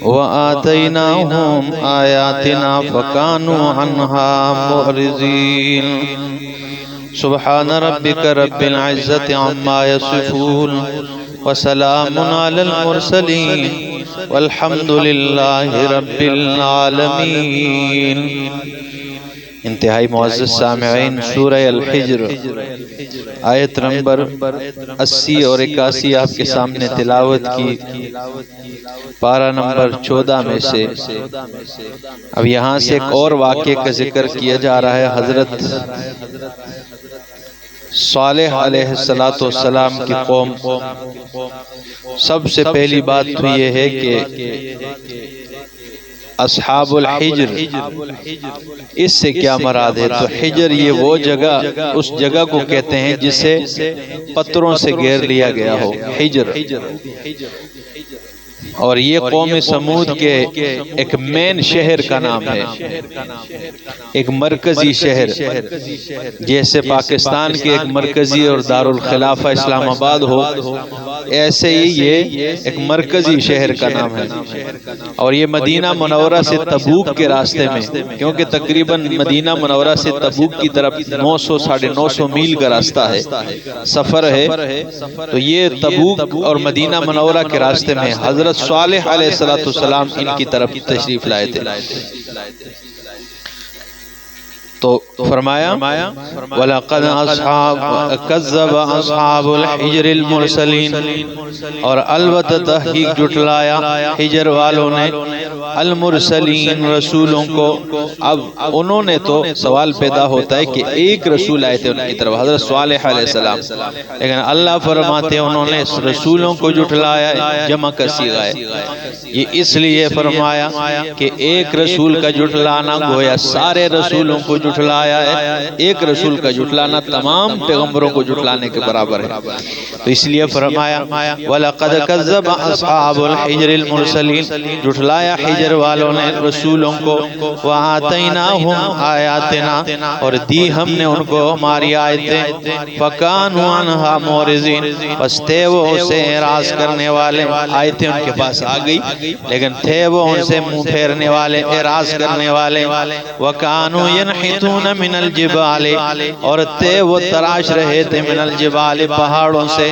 وآتيناهم آياتنا فكانوا عنها معرضين سبحان ربك رب العزة عما يصفون وسلام على المرسلين والحمد لله رب العالمين۔ انتہائی معزز سامعین، سورہ الحجر آیت نمبر 80 اور 81 آپ کے سامنے تلاوت کی، پارہ نمبر 14 میں سے۔ اب یہاں سے ایک اور واقعے کا ذکر کیا جا رہا ہے۔ حضرت صالح علیہ السلام کی قوم۔ سب سے پہلی بات تو یہ ہے کہ اصحاب الحجر، اس سے کیا مراد ہے؟ تو حجر یہ وہ جگہ، اس جگہ کو کہتے ہیں جسے پتھروں سے گھیر لیا گیا ہو، حجر۔ اور یہ قوم سمود کے ایک مین شہر کا نام ہے، ایک مرکزی شہر، جیسے پاکستان کے ایک مرکزی اور دارالخلافہ اسلام آباد ہو، ایسے ہی یہ ایک مرکزی شہر کا نام ہے۔ اور یہ مدینہ منورہ سے تبوک کے راستے میں، کیونکہ تقریباً مدینہ منورہ سے تبوک کی طرف 900-950 میل کا راستہ ہے، سفر ہے۔ تو یہ تبوک اور مدینہ منورہ کے راستے میں حضرت صالح علیہ السلام ان کی طرف تشریف لائے تھے۔ تو فرمایا وَلَقَدْ كَذَّبَ أَصْحَابُ الْحِجْرِ الْمُرْسَلِينَ، اور البتہ تحقیق جھٹلایا حجر والوں نے المرسلین، رسولوں کو۔ اب انہوں نے تو سوال پیدا ہوتا ہے کہ ایک رسول آئے تھے ان کی طرف، حضرت صالح علیہ السلام، لیکن اللہ فرماتے ہیں انہوں نے رسولوں کو جھٹلایا، جمع کا صیغہ ہے۔ یہ اس لیے فرمایا کہ ایک رسول کا جھٹلانا گویا سارے رسولوں کو جھٹلایا ہے، ایک رسول کا جھٹلانا تمام پیغمبروں کو جھٹلانے کے برابر ہے۔ تو اس لیے فرمایا وَلَقَدْ كَذَّبَ أَصْحَابُ الْحِجْرِ الْمُرْسَلِينَ، جھٹلایا حجر والوں نے رسولوں کو۔ وَآتَيْنَاهُمْ آيَاتِنَا، اور دی ہم نے ان کو ہماری آیتیں۔ فَكَانُوا عَنْهَا مُعْرِضِينَ، پس تھے وہ اسے اعراض کرنے والے۔ آیتیں ان کے پاس آ گئی لیکن تھے وہ ان سے منہ پھیرنے والے، اعراض کرنے والے۔ وَكَانُوا يَنْحِتُونَ مِنَ الْجِبَالِ، اور تھے وہ تراش رہے تھے من الجبال، پہاڑوں سے،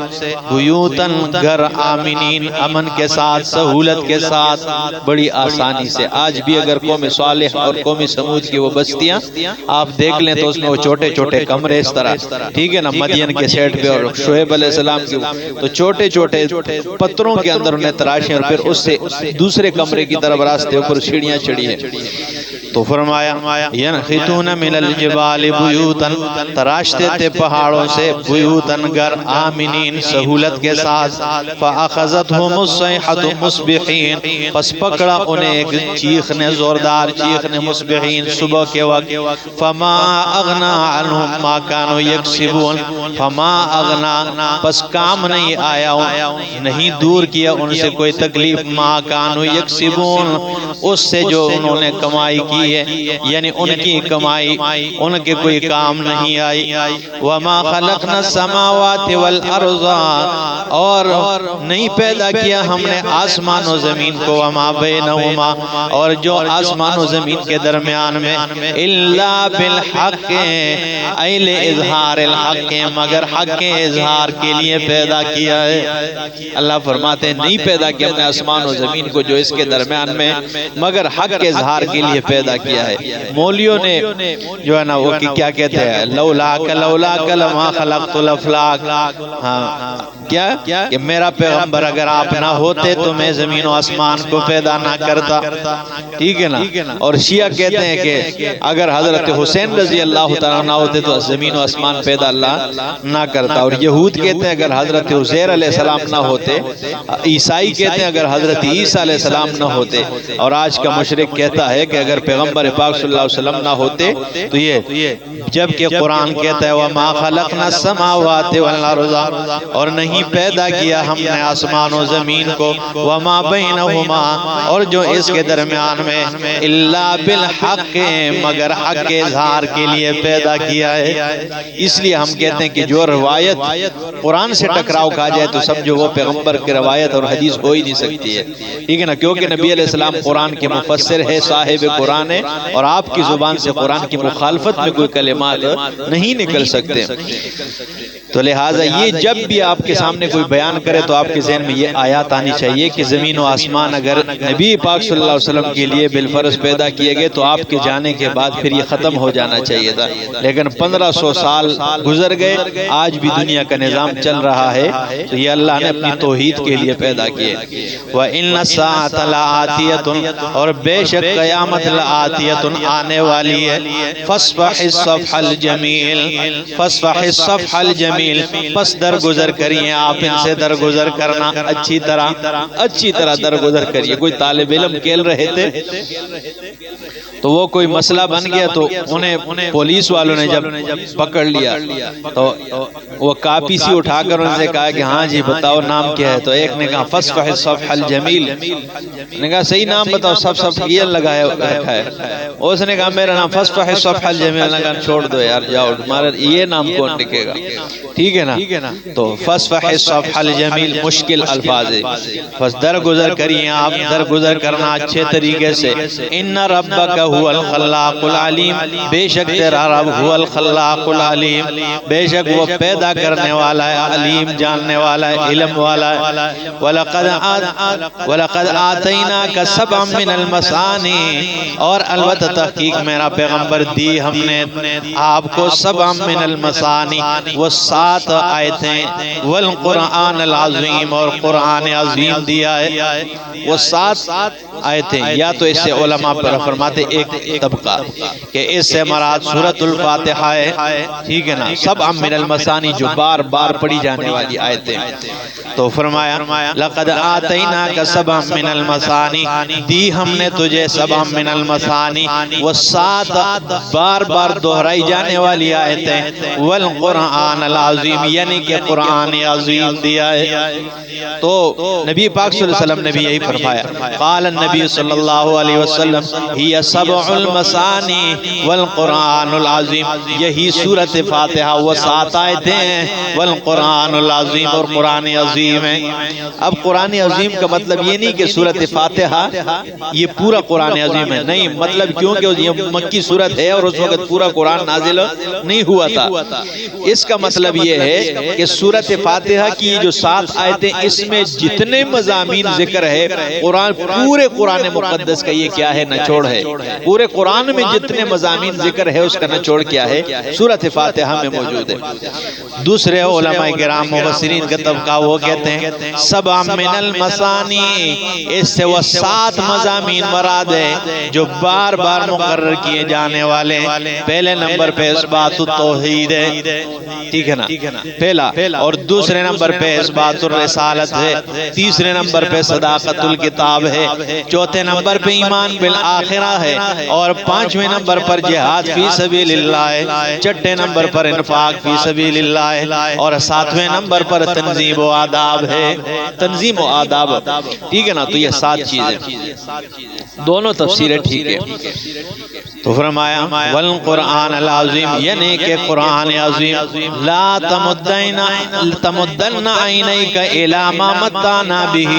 بیوتاً گھر، آمنین، امن کے ساتھ، سہولت کے ساتھ، بڑی آسانی سے۔ آج بھی اگر قوم صالح اور قوم سمود کی وہ بستیاں آپ دیکھ لیں تو اس میں وہ چھوٹے چھوٹے کمرے اس طرح، ٹھیک ہے نا، مدین کے سیٹ پہ، اور شعیب علیہ السلام کی تو چھوٹے چھوٹے پتھروں کے اندر انہیں تراشیں، اور پھر اس سے دوسرے کمرے کی طرف راستے اوپر سیڑھیاں چڑھی ہیں۔ تو فرمایا ینحتون من الجبال بیوتاً، تراشتے تھے پہاڑوں سے، بیوتاً گھر، آمنین، سہولت کے ساتھ۔ فَأَخَذَتْهُمُ الصَّيْحَةُ مُصْبِحِينَ، پس پکڑا انہیں ایک چیخ نے، زوردار چیخ نے، مصبحین، صبح کے وقت۔ فَمَا أَغْنَى عَنْهُمْ مَا كَانُوا يَكْسِبُونَ، فَمَا أَغْنَى، پس کام نہیں آیا، نہیں دور کیا ان سے کوئی تکلیف، مَا كَانُوا يَكْسِبُونَ، اس سے جو انہوں نے کمائی کی ہے، یعنی ان کی کمائی ان کے کوئی کام نہیں آئی۔ وَمَا خَلَقْنَا السَّمَاوَاتِ وَالْأَرْضَ، اور نہیں پیدا کیا ہم نے آسمان و زمین کو، وَمَا بَيْنَهُمَا، اور جو آسمان و زمین کے درمیان میں، إِلَّا بِالْحَقِّ، أَيْ لِإِظْهَارِ الْحَقِّ، مگر حق کے اظہار کے لیے پیدا کیا ہے۔ اللہ فرماتے ہیں نہیں پیدا کیا ہم نے آسمان و زمین کو جو اس کے درمیان میں، مگر حق کے اظہار کے لیے پیدا کیا ہے۔ مولیوں نے جو ہے نا وہ کیا کہتے ہیں، لولاک لما خلقت الافلاک، کیا کہ میرا پیغمبر اگر آپ نہ ہوتے تو میں زمین و آسمان کو پیدا نہ کرتا، ٹھیک ہے نا۔ اور شیعہ کہتے ہیں کہ اگر حضرت حسین رضی اللہ تعالیٰ نہ ہوتے تو زمین و آسمان پیدا اللہ نہ کرتا۔ اور یہود کہتے ہیں اگر حضرت عزیر علیہ السلام نہ ہوتے، عیسائی کہتے ہیں اگر حضرت عیسیٰ علیہ السلام نہ ہوتے، اور آج کا مشرک کہتا ہے کہ اگر اگر پیغمبر پاک صلی اللہ علیہ وسلم نہ ہوتے تو یہ جبکہ قرآن کہتا ہے وَمَا خَلَقْنَا السَّمَاوَاتِ وَالْأَرْضَ اور نہیں پیدا کیا ہم نے آسمان و زمین کو وَمَا بَيْنَهُمَا اور جو اس کے درمیان میں إِلَّا بِالْحَقِّ مگر حق کے اظہار کے لیے پیدا کیا ہے۔ اس لیے ہم کہتے ہیں کہ جو روایت قرآن سے ٹکراؤ کھا جائے تو سمجھو وہ پیغمبر کی روایت اور حدیث ہو ہی نہیں سکتی ہے، ٹھیک ہے نا، کیونکہ نبی علیہ السلام قرآن کے مفسر ہے، صاحب قرآن ہے، اور آپ کی زبان سے قرآن کی مخالفت میں کوئی کلمات نہیں نکل سکتے۔ تو لہٰذا یہ جب بھی آپ کے سامنے کوئی بیان کرے تو آپ کے ذہن میں یہ آیات آنی چاہیے کہ زمین و آسمان اگر نبی پاک صلی اللہ علیہ وسلم کے لیے بالفرض پیدا کیے گئے تو آپ کے جانے کے بعد پھر یہ ختم ہو جانا چاہیے تھا، لیکن 1500 سال گزر گئے، آج بھی دنیا کا نظام چل رہا ہے، تو یہ اللہ نے اپنی توحید کے لیے پیدا کیے۔ وَإِنَّ السَّاعَةَ لَآتِيَةٌ اور بے شک قیامت لآتیۃ آنے والی ہے، فَاصْفَحِ الصَّفْحَ الْجَمِيلَ فَاصْفَحِ الصَّفْحَ الْجَمِيلَ پس درگزر کریے آپ ان سے درگزر کرنا اچھی طرح درگزر کریے۔ کوئی طالب علم کھیل رہے تھے تو وہ کوئی مسئلہ بن گیا تو انہیں پولیس والوں نے جب پکڑ لیا تو وہ کاپی سی اٹھا کر ان سے کہا کہ ہاں جی بتاؤ نام کیا ہے، تو ایک نے کہا فَاصْفَحِ الصَّفْحَ الْجَمِيلَ، نے کہا صحیح نام بتاؤ، سب یہ لگا رکھا ہے، اس نے کہا میرا نام فَاصْفَحِ الصَّفْحَ الْجَمِيلَ، نے کہا چھوڑ دو یار جاؤ، تمہارا یہ نام کون لکھے گا، ٹھیک ہے نا۔ تو فَاصْفَحِ الصَّفْحَ الْجَمِيلَ مشکل الفاظ ہے، بس درگزر کریے آپ، درگزر کرنا اچھے طریقے سے۔ اِنَّ رَبَّكَ هُوَ الْخَلَّاقُ الْعَلِيمُ بے شک تیرا رب هُوَ الْخَلَّاقُ الْعَلِيمُ بے شک وہ پیدا کرنے والا ہے، علیم جاننے والا ہے، علم والا ہے۔ وَلَقَدْ آتَيْنَاكَ سَبْعًا مِّنَ الْمَثَانِي اور البتہ تحقیق میرا پیغمبر دی ہم نے آپ کو سبعًا مِّنَ الْمَثَانِي وہ 7 آیتیں، والقرآن العظیم اور قرآن عظیم دیا ہے، وہ 7 آیتیں۔ یا تو اس سے علماء پر فرماتے ایک طبقہ کہ اس سے مراد سورۃ الفاتحہ ہے، ٹھیک ہے نا، سبعًا من المثانی جو بار بار پڑھی جانے والی آیتیں۔ تو فرمایا لقد آتیناک سبعًا من المثانی دی ہم نے تجھے سبعًا من المثانی وہ 7 بار بار دہرائی جانے والی آیتیں، والقرآن العظیم یعنی کہ قرآن عظیم دیا ہے۔ تو نبی پاک صلی اللہ علیہ وسلم نے بھی یہی فرمایا، قال النبی صلی اللہ علیہ وسلم ہی سبع المثانی والقرآن العظیم، یہی سورۃ فاتحہ وہ 7 آیتیں ہیں، والقرآن العظیم اور قرآن عظیم ہے۔ اب قرآن عظیم کا مطلب یہ نہیں کہ سورۃ فاتحہ یہ پورا قرآن عظیم ہے، نہیں، مطلب کیونکہ یہ مکی سورت ہے اور اس وقت پورا قرآن نازل نہیں ہوا تھا، اس کا مطلب یہ ہے کہ سورۃ فاتحہ کی جو 7 آیتیں اس میں جتنے مضامین ذکر ہے قرآن پورے قرآن مقدس کا یہ کیا ہے نچوڑ ہے، پورے قرآن میں جتنے مضامین ذکر ہے اس کا نچوڑ کیا ہے سورۃ فاتحہ میں موجود ہے۔ دوسرے علماء کرام مفسرین کا طبقہ وہ کہتے ہیں سبع من المثانی اس سے وہ 7 مضامین مراد ہے جو بار بار مقرر کیے جانے والے۔ پہلے نمبر پہ اثبات التوحید ہے، ٹھیک ہے نا، پہلا، اور دوسرے نمبر پہ اثبات الرسالت ہے، تیسرے نمبر پہ صداقت الکتاب ہے، چوتھے نمبر پہ ایمان بالآخرہ ہے، اور 5ویں نمبر پر جہاد فی سبیل اللہ ہے، 6 نمبر پر انفاق فی سبیل اللہ ہے، اور 7ویں نمبر پر تنظیم و آداب ہے، تنظیم و آداب، ٹھیک ہے نا۔ تو یہ 7 چیزیں، دونوں تفسیریں ٹھیک ہے۔ تو فرمایا والقرآن العظیم یعنی کہ قرآن عظیم، لا تمدن عینیک الی ما متعنا به،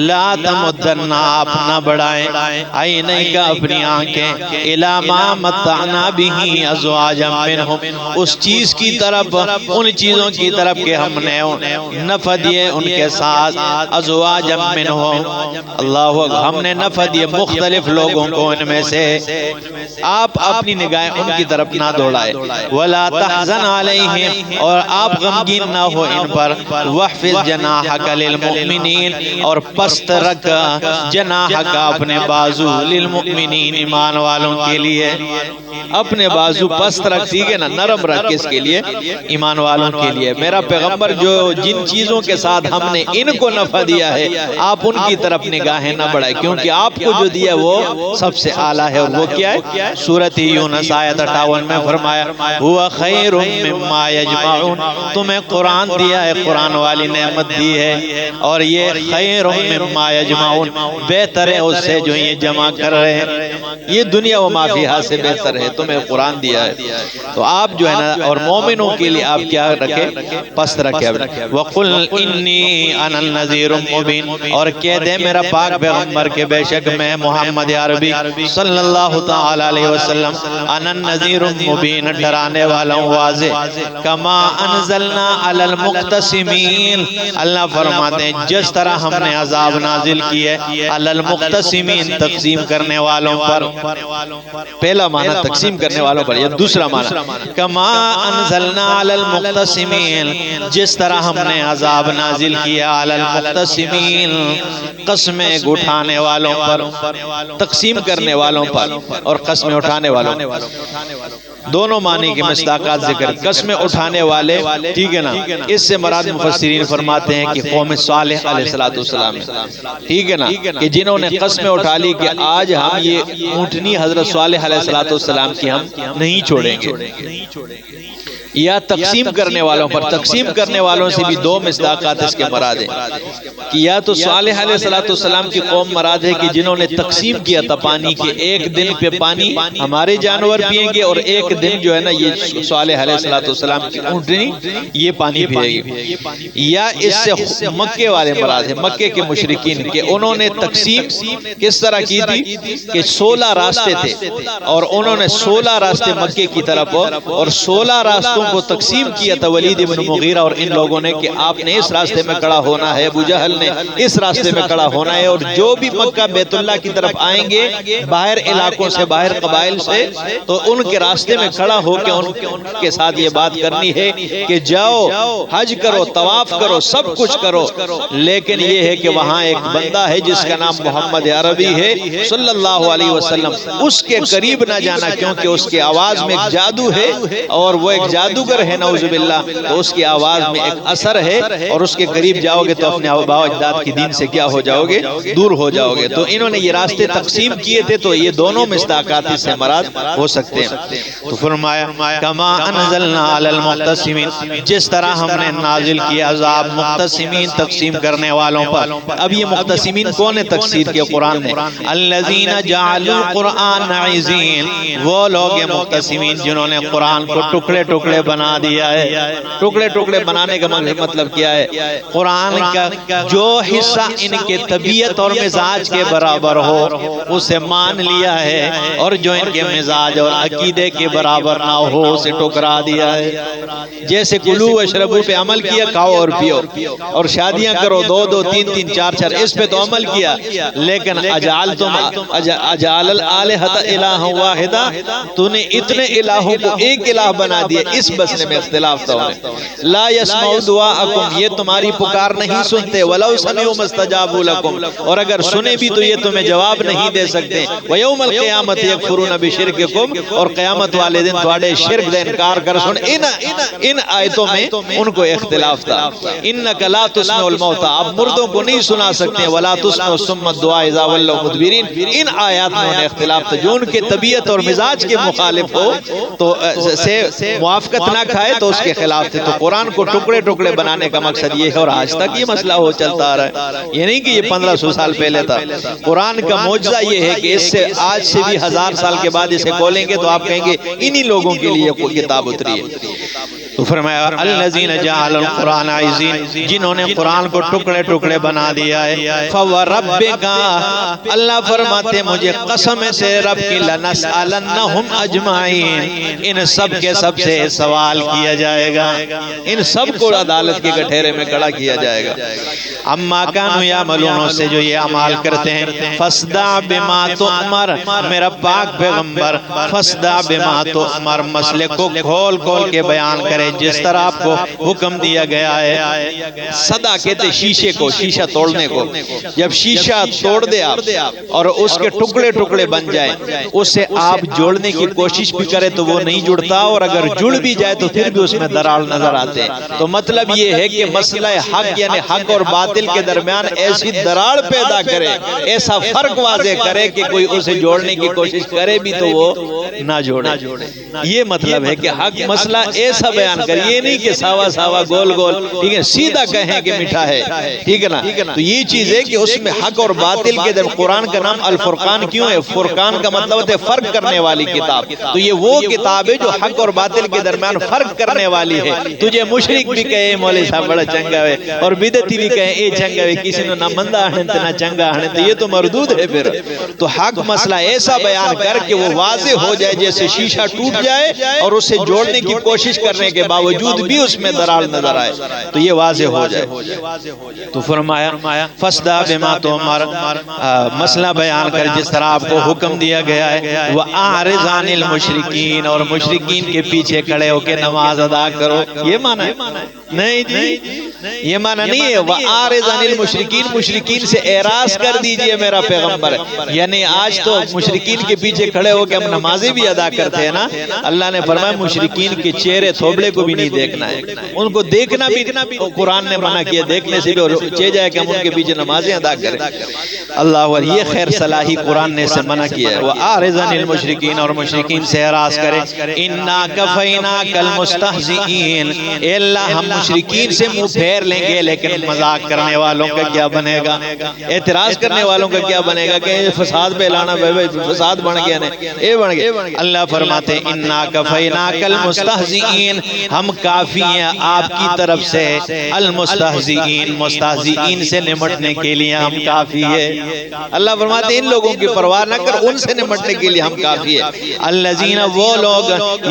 لا تمدن آپ نہ بڑھائیں عینیک اپنی آنکھیں الی ما متعنا به ازواجا منہم اس چیز کی طرف، ان چیزوں کی طرف کہ ہم نے نفع دیے ان کے ساتھ، ازواجا منہم اللہ ہم نے نفع دیے مختلف لوگوں کو ان میں سے، آپ اپنی نگاہیں ان کی طرف نہ دوڑائے، ولا تحزن علیہم اور آپ غمگین نہ ہو ان پر، واحفظ جناحک للمؤمنین اور پست رکھ جناح جناح کا اپنے بازو للمؤمنین ایمان والوں کے لیے، اپنے بازو پست رکھ، ٹھیک ہے نا، نرم رکھ، کس کے لیے؟ ایمان والوں کے لیے۔ میرا پیغمبر جو جن چیزوں کے ساتھ ہم نے ان کو نفع دیا ہے آپ ان کی طرف نگاہیں نہ بڑھائیں، کیونکہ آپ کو جو دیا وہ سب سے اعلیٰ ہے، اور وہ کیا ہے؟ سورۃ یونس آیت 58 میں فرمایا ہوا خیر مما یجمعون، تمہیں قرآن دیا ہے، قرآن والی نعمت دی ہے، اور یہ خیر مما یجمعون، بہتر ہے اس سے جو یہ جمع کر رہے ہیں، یہ دنیا و ما فیہا سے بہتر ہے، تمہیں قرآن دیا ہے۔ تو آپ جو ہے نا، اور مومنوں کے لیے آپ کیا رکھے؟ پست رکھے۔ وَقُلْ إِنِّي أَنَا النَّذِيرُ الْمُبِينُ، اور کہہ دے میرا پاک پیغمبر کے بے شک میں محمد عربی صلی اللہ تعالی علیہ وسلم انا النذیر المبین، ڈرانے والا ہوں واضح، کما انزلنا علی المقتسمین، اللہ فرماتے ہیں جس طرح ہم نے عذاب نازل کیے علی المقتسمین، تقسیم کرنے والوں پر۔ پہلا معنی تقسیم کرنے والوں پر، یہ دوسرا معنی کما انزلنا علی المقتسمین، جس طرح ہم نے عذاب نازل کیا علی المقتسمین، قسمیں اٹھانے والوں پر، تقسیم کرنے والوں پر اور قسمیں اٹھانے والوں پر، دونوں معنی کے مصداقات ذکر۔ قسمیں اٹھانے والے، ٹھیک ہے نا، اس سے مراد مفسرین فرماتے ہیں کہ قوم صالح علیہ السلام، ٹھیک ہے نا، کہ جنہوں نے قسمیں اٹھا لی کہ آج ہم یہ اونٹنی حضرت صالح علیہ السلام کی ہم نہیں چھوڑیں گے، یا تقسیم کرنے والوں پر۔ تقسیم کرنے والوں سے بھی دو مصداقات اس کے مراد ہیں، کہ یا تو صالح علیہ السلام کی قوم مراد ہے کہ جنہوں نے تقسیم کیا تھا پانی کے، ایک دن پہ پانی ہمارے جانور پیئیں گے اور ایک دن جو ہے نا یہ صالح علیہ السلام کی اونٹنی یہ پانی پیے گی، یا اس سے مکے والے مراد ہیں، مکے کے مشرکین، کہ انہوں نے تقسیم کس طرح کی تھی کہ 16 راستے تھے اور انہوں نے 16 راستے مکے کی طرف اور 16 راستوں کو تقسیم کیا تھا ولید بن مغیرہ اور ان لوگوں نے، کہ آپ نے اس راستے میں کھڑا ہونا ہے، ابو جہل نے اس راستے میں کھڑا ہونا ہے، اور جو بھی مکہ بیت اللہ کی طرف آئیں گے باہر علاقوں سے، باہر قبائل سے، تو ان کے راستے میں کھڑا ہو کے ان کے ساتھ یہ بات کرنی ہے کہ جاؤ حج کرو، طواف کرو، سب کچھ کرو، لیکن یہ ہے کہ وہاں ایک بندہ ہے جس کا نام محمد عربی ہے صلی اللہ علیہ وسلم، اس کے قریب نہ جانا، کیونکہ اس کی آواز میں ایک جادو ہے اور وہ ایک جادوگر ہے نعوذ باللہ، تو اس کی آواز میں ایک اثر ہے، اور اس کے قریب جاؤ گے تو اپنے آباء و اجداد کی دین سے کیا ہو جاؤ گے؟ دور ہو جاؤ گے۔ تو انہوں نے یہ راستے تقسیم کیے تھے، تو یہ دونوں مصداقات اس سے مراد ہو سکتے ہیں۔ تو فرمایا کما انزلنا علی المقتسمین، جس طرح ہم نے نازل کیا عذاب مقتسمین، تقسیم کرنے والوں پر۔ اب یہ مقتسمین کون ہے تفسیر کے قرآن میں؟ الذین جعلوا القرآن عزین، وہ لوگ ہیں مقتسمین جنہوں نے قرآن کو ٹکڑے ٹکڑے بنا دیا ہے۔ ٹکڑے ٹکڑے بنانے کا مطلب کیا ہے؟ قرآن کا جو حصہ ان کے طبیعت اور مزاج کے برابر ہو اسے مان لیا ہے، اور جو ان کے مزاج اور عقیدے کے برابر نہ ہو اسے ٹکرا دیا ہے۔ جیسے کلو واشربو پہ عمل کیا، کھاؤ اور پیو، اور شادیاں کرو، 2 2 3 3 4 4، اس پہ تو عمل کیا، لیکن اجعل الآلہۃ الہا واحدہ، تو نے اتنے الہوں کو ایک الہ بنا دیا، اس مسئلے میں اختلاف تھا انہیں۔ لا يسمعوا دعاءکم، یہ تمہاری پکار نہیں سنتے، ولو سمعوا ما استجابوا لکم، اور اگر سنے بھی تو یہ تمہیں جواب نہیں دے سکتے۔ ویوم القیامت یکفرون بشرککم، اور قیامت والے دن تھوڑے شرک دے انکار کر سن۔ ان آیتوں میں ان کو اختلاف تھا۔ انک لا تسمع الموتى، آپ مردوں کو نہیں سنا سکتے، ولا تسمع الصم الدعاء اذا ولوا مدبرین، ان آیات میں انہیں اختلاف تھا۔ جو ان کے طبیعت اور مزاج کے مخالف ہو تو سے موافقت نہ کھائے تو اس کے خلاف تھے۔ تو قرآن کو ٹکڑے ٹکڑے بنانے کا مقصد یہ ہے، اور آج تک یہ مسئلہ ہو چلتا آ رہا ہے، یہ نہیں کہ یہ 1500 سال پہلے تھا۔ قرآن کا معجزہ یہ ہے کہ اس سے آج سے بھی 1000 سال کے بعد اسے کھولیں گے تو آپ کہیں گے انہی لوگوں کے لیے کوئی کتاب اتری ہے۔ تو فرمایا الذین جعلوا القرآن عزین، جنہوں نے قرآن کو ٹکڑے ٹکڑے بنا دیا ہے۔ فوربک، اللہ فرماتے مجھے قسم سے رب کی، لنسألنہم اجمعین، ان سب کے سب سے سوال کیا جائے گا، ان سب کو عدالت کے گٹھیرے میں کھڑا کیا جائے گا۔ اما کانوا یعملون، سے جو یہ اعمال کرتے ہیں، فاصدع بما تؤمر، میرا پاک پیغمبر فاصدع بما تؤمر، مسئلے کو کھول کھول کے بیان کرے کرے جس طرح آپ کو حکم دیا گیا ہے. صدا کہتے شیشے کو، شیشہ توڑنے کو. جب شیشہ توڑ دے آپ اور اس کے ٹکڑے ٹکڑے بن جائیں، اسے آپ جوڑنے کی کوشش بھی کرے تو وہ نہیں جڑتا، اور اگر جڑ بھی جائے تو پھر بھی اس میں دراڑ نظر آتے ہیں. تو مطلب یہ ہے کہ مسئلہ حق یعنی حق اور باطل کے درمیان ایسی دراڑ پیدا کرے، ایسا فرق واضح کرے کہ کوئی اسے جوڑنے کی کوشش کرے بھی تو وہ نہ جوڑے. یہ مطلب ہے کہ حق مسئلہ ایسا بیان کرے، یہ نہیں کہ ساوا ساوا گول گول، ٹھیک ہے، سیدھا کہیں کہ میٹھا ہے، ٹھیک ہے نا. تو یہ چیز ہے کہ اس میں حق اور باطل کے درمیان. قرآن کا نام الفرقان کیوں ہے؟ فرقان کا مطلب ہے فرق کرنے والی کتاب. تو یہ وہ کتاب ہے جو حق اور باطل کے درمیان فرق کرنے والی ہے. تجھے مشرک بھی کہے مولوی صاحب بڑا چنگا ہے، اور بدعتی بھی کہے اے چنگا ہے، کسی نے نہ مندہ ہنے نہ چنگا ہنے، تو یہ تو مردود ہے پھر. تو حق مسئلہ ایسا بیان کر کہ وہ واضح ہو جائے، جیسے شیشہ ٹوٹ جائے اور اسے جوڑنے کی کوشش کرنے کے باوجود بھی اس میں دراڑ نظر آئے تو یہ واضح ہو جائے. تو فرمایا فَاسْدَعْ بِمَا تُؤْمَرُ، مسئلہ بیان کر جس طرح آپ کو حکم دیا گیا ہے. وَأَعْرِضْ عَنِ الْمُشْرِكِينَ، اور مشرکین کے پیچھے کھڑے ہو کے نماز ادا کرو. یہ معنی ہے؟ نہیں جی، یہ معنی نہیں ہے. وَأَعْرِضْ عَنِ الْمُشْرِكِينَ، مشرکین سے اعراض کر دیجئے میرا پیغمبر. یعنی آج تو مشرکین کے پیچھے کھڑے ہو کے ہم نمازیں بھی ادا کرتے ہیں نا. اللہ نے فرمایا مشرکین کے چہرے تھوبڑے کو بھی نہیں دیکھنا ہے، ان کو دیکھنا بھی قرآن نے منع کیا، دیکھنے سے بھی چہ جائے کہ ہم ان کے پیچھے نمازیں ادا کریں. اللہ، اور یہ خیر صلاحی قرآن نے سے منع کیا ہے. وَأَعْرِضْ عَنِ الْمُشْرِكِينَ، اور مشرکین سے اعراض کرے. اِنَّا كَفَيْنَاكَ الْمُسْتَهْزِئِينَ، اے اللہ ہم مشرکین سے منہ پھیر لیں گے، لیکن مذاق کرنے والوں کا کیا بنے گا، اعتراض کرنے والوں کا کیا بنے گا کہ فساد پھیلانا، فساد بن گیا نا، اے بن گیا. اللہ فرماتے ہیں اِنَّا كَفَيْنَاكَ الْمُسْتَهْزِئِينَ، ہم کافی ہیں آپ کی طرف سے. المستہزئین، مستہزئین سے نمٹنے کے لیے ہم کافی ہے. اللہ فرماتے ہیں ان لوگوں کی پرواہ نہ کر، ان سے نمٹنے کے لیے ہم کافی ہے. الذین، وہ لوگ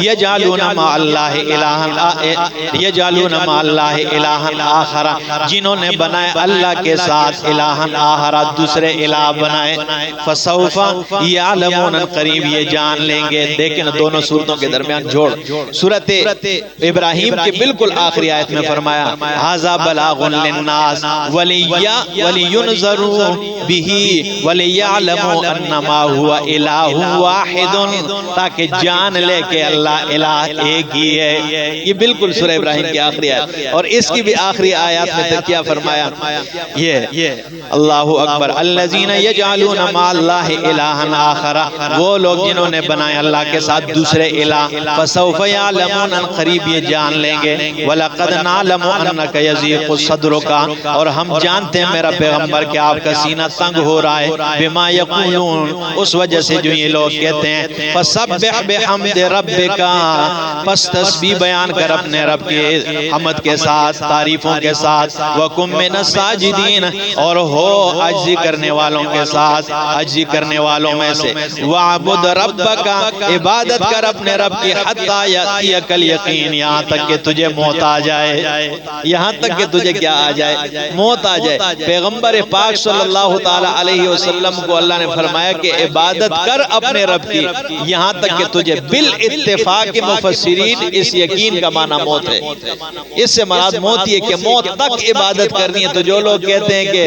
یجعلون مع اللہ الہا، یجعلون مع اللہ الہا آخر، جنہوں نے بنائے اللہ کے ساتھ الہا آخر، دوسرے الہ بنائے. فسوف یعلمون، قریب یہ جان لیں گے. دیکھیں دونوں صورتوں کے درمیان جوڑ. سورت ابراہیم کے بالکل آخری آیت میں فرمایا ھذا بلاغ للناس ولینذروا بہ ولیعلموا انما هو الہ واحد، تاکہ جان لے کہ اللہ الہ ایک ہی ہے. یہ بالکل سورہ ابراہیم کی آخری آیت. اور اس کی بھی آخری آیات میں کیا فرمایا؟ یہ اللہ اکبر. الذین یجعلون مع اللہ الہا آخر، وہ لوگ جنہوں نے بنائے اللہ کے ساتھ دوسرے الہ. فسوف یعلمون، قریب یہ جان لیں گے. وَلَقَدْ نَعْلَمُ أَنَّكَ يَضِيقُ صَدْرُكَ، اور ہم جانتے ہیں میرا پیغمبر کہ آپ کا سینہ تنگ ہو رہا ہے. بِمَا يَقُولُونَ، اس وجہ سے جو یہ لوگ کہتے ہیں. فَسَبِّحْ بِحَمْدِ رَبِّكَ، پس تسبیح بیان کر اپنے رب کے حمد کے ساتھ، تعریفوں کے ساتھ. وَكُن مِّنَ السَّاجِدِينَ، اور ہو عجزی کرنے والوں کے ساتھ، عجزی کرنے والوں میں سے. وَعْبُدْ رَبَّكَ، عبادت کر اپنے رب کی. حَتَّى يَأْتِيَكَ الْيَقِينُ، یہاں تک کہ تجھے موت آ جائے. یہاں تک کہ تجھے کیا آ جائے؟ موت آ جائے. پیغمبر پاک صلی اللہ تعالی علیہ وسلم کو اللہ نے فرمایا کہ عبادت کر اپنے رب کی یہاں تک کہ تجھے بالاتفاق مفسرین اس یقین کا معنی موت ہے. اس سے مراد موت یہ کہ موت تک عبادت کرنی ہے. تو جو لوگ کہتے ہیں کہ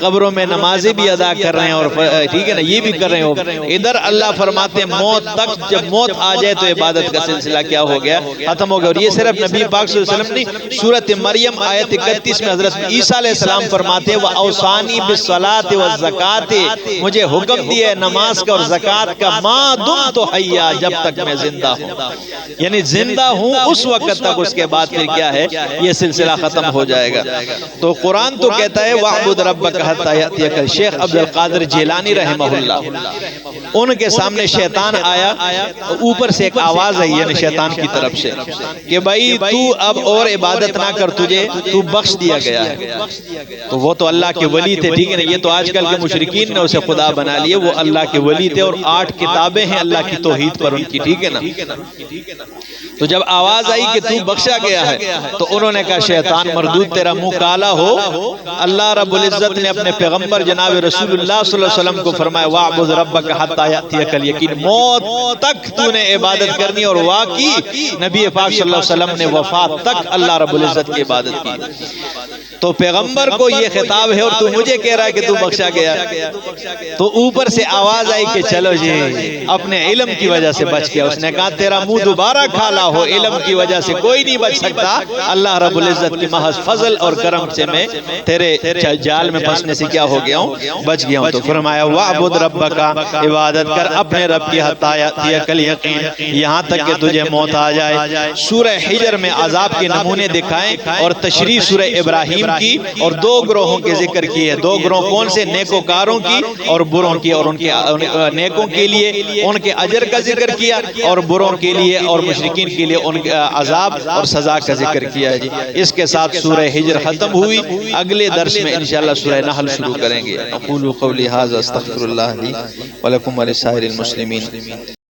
قبروں میں نمازیں بھی ادا کر رہے ہیں اور ٹھیک ہے نا یہ بھی کر رہے ہو، ادھر اللہ فرماتے ہیں موت تک، جب موت آ جائے تو عبادت کا سلسلہ کیا ہو گیا؟ ختم ہو گیا. اور یہ صرف نبی پاک صلی اللہ علیہ وسلم نے سورۃ مریم آیت 31 میں حضرت عیسیٰ علیہ السلام فرماتے ہیں وَأَوْصَانِي بِالصَّلَاةِ وَالزَّكَاةِ، مجھے حکم دیا ہے نماز کا اور زکوٰۃ کا، مَا دُمْتُ حَيًّا، جب تک میں زندہ ہوں. یعنی زندہ ہوں اس وقت تک، اس کے بعد پھر کیا ہے؟ یہ سلسلہ ختم ہو جائے گا. تو قرآن تو کہتا ہے وَاعْبُدْ رَبَّكَ حَتَّى يَأْتِيَكَ. شیخ عبد القادر جیلانی رحمہ اللہ، ان کے سامنے شیطان آیا، اوپر سے ایک آواز آئی یعنی شیطان کی طرف سے کہ بھائی تو اب اور عبادت نہ کر، تجھے تو بخش دیا گیا ہے. تو وہ تو اللہ کے ولی تھے، ٹھیک ہے نا. یہ تو آج کل کے مشرکین نے اسے خدا بنا لیے. وہ اللہ کے ولی تھے اور 8 کتابیں ہیں اللہ کی توحید پر ان کی، ٹھیک ہے نا. تو جب آواز آئی کہ تو بخشا گیا ہے تو انہوں نے کہا شیطان مردود تیرا منہ کالا ہو، اللہ رب رب العزت نے اپنے پیغمبر جناب رسول اللہ صلی اللہ علیہ وسلم کو فرمایا وَاعْبُدْ رَبَّكَ حَتَّى يَأْتِيَكَ الْيَقِينُ، موت تک تو نے عبادت کرنی، اور واقعی نبی پاک صلی اللہ علیہ وسلم نے وفات تک اللہ رب العزت کی عبادت کی۔ تو پیغمبر کو یہ خطاب ہے اور تو مجھے کہہ رہا ہے کہ تو بخشا گیا۔ تو اوپر سے آواز آئی کہ چلو جی اپنے علم کی وجہ سے بچ گیا۔ اس نے کہا تیرا منہ دوبارہ کھالا ہو، علم کی وجہ سے کوئی نہیں بچ سکتا، اللہ رب العزت کی محض فضل اور کرم سے میں تیرے جال میں پھنسنے سے کیا ہو گیا ہوں، بچ گیا ہوں۔ تو فرمایا وَاعْبُدْ رَبَّكَ، عبادت کر اپنے رب کی حتیٰ یأتیک الیقین، یہاں تک کہ تجھے موت آ جائے۔ سورہ حجر میں عذاب کے نمونے دکھائیں اور تشریح سورہ ابراہیم کی، اور دو گروہوں کے ذکر کیے۔ دو گروہ کون سے؟ نیکوکاروں کی اور بروں کی، اور ان کے نیکوں کے لیے ان کے اجر کا ذکر کیا، اور بروں کے لیے اور مشرکین کے لیے ان کے عذاب اور سزا کا ذکر کیا جی۔ اس کے ساتھ سورہ حجر ختم ہوئی۔ اگلے درس میں انشاءاللہ سورہ نحل شروع کریں گے۔ اقول قولی ھذا استغفر اللہ لی ولکم ولسائر المسلمین۔